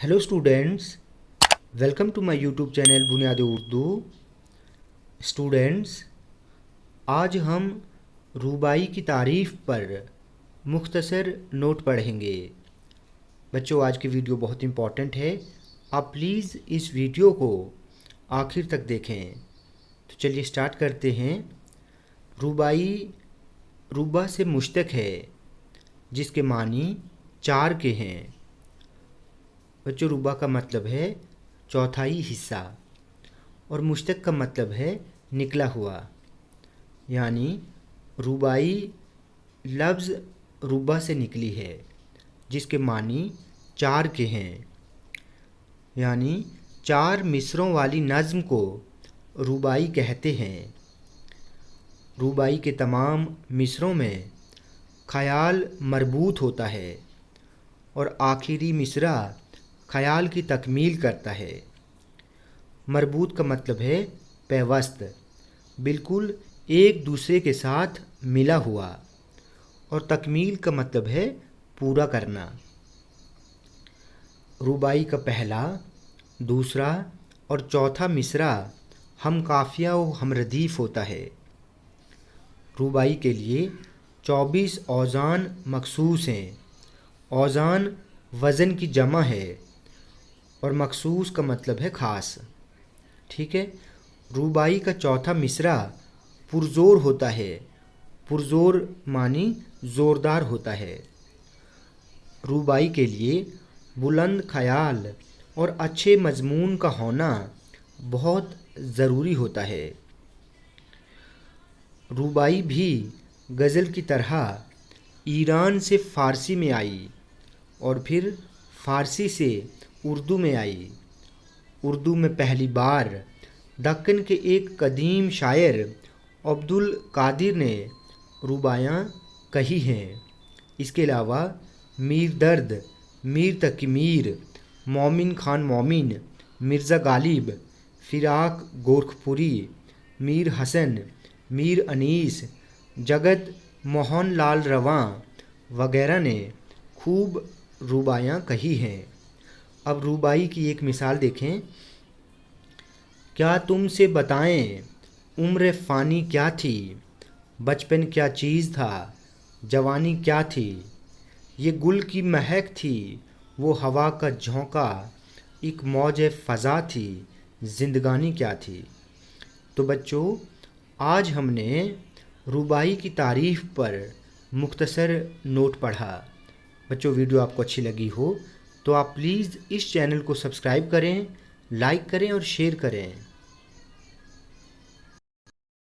Hello students, welcome to my YouTube channel बुनियादी Urdu. Students, आज हम रुबाई की तारीफ़ पर मुख्तसर नोट पढ़ेंगे। बच्चों, आज की वीडियो बहुत इम्पॉर्टेंट है। आप प्लीज़ इस वीडियो को आखिर तक देखें। तो चलिए स्टार्ट करते हैं। रुबाई रुबा से मुश्तक है, जिसके मानी चार के हैं। बच्चों, रुबा का मतलब है चौथाई हिस्सा और मुश्तक का मतलब है निकला हुआ। यानी रुबाई लफ्ज़ रुबा से निकली है, जिसके मानी चार के हैं। यानी चार मिसरों वाली नज़्म को रुबाई कहते हैं। रुबाई के तमाम मिसरों में ख़याल मरबूत होता है और आखिरी मिसरा ख़याल की तकमील करता है। मरबूत का मतलब है पैवस्त, बिल्कुल एक दूसरे के साथ मिला हुआ, और तकमील का मतलब है पूरा करना। रुबाई का पहला, दूसरा और चौथा मिसरा हम काफ़िया व हमरदीफ़ होता है। रुबाई के लिए 24 औज़ान मखसूस हैं। औज़ान वज़न की जमा है और मखसूस का मतलब है ख़ास। ठीक है। रुबाई का चौथा मिसरा पुरज़ोर होता है। पुरज़ोर मानी ज़ोरदार होता है। रुबाई के लिए बुलंद ख़याल और अच्छे मज़मून का होना बहुत ज़रूरी होता है। रुबाई भी गज़ल की तरह ईरान से फ़ारसी में आई और फिर फ़ारसी से उर्दू में आई। उर्दू में पहली बार दक्कन के एक कदीम शायर अब्दुल कादिर ने रुबायाँ कही हैं। इसके अलावा मीर दर्द, मीर तकी मीर, मोमिन खान मोमिन, मिर्ज़ा गालिब, फ़िराक गोरखपुरी, मीर हसन, मीर अनीस, जगत मोहन लाल रवां वगैरह ने खूब रुबायाँ कही हैं। अब रुबाई की एक मिसाल देखें। क्या तुमसे बताएं उम्र फ़ानी क्या थी, बचपन क्या चीज़ था, जवानी क्या थी, ये गुल की महक थी, वो हवा का झोंका, एक मौज फ़ज़ा थी, ज़िंदगानी क्या थी। तो बच्चों, आज हमने रुबाई की तारीफ़ पर मुख्तसर नोट पढ़ा। बच्चों, वीडियो आपको अच्छी लगी हो तो आप प्लीज़ इस चैनल को सब्सक्राइब करें, लाइक करें और शेयर करें।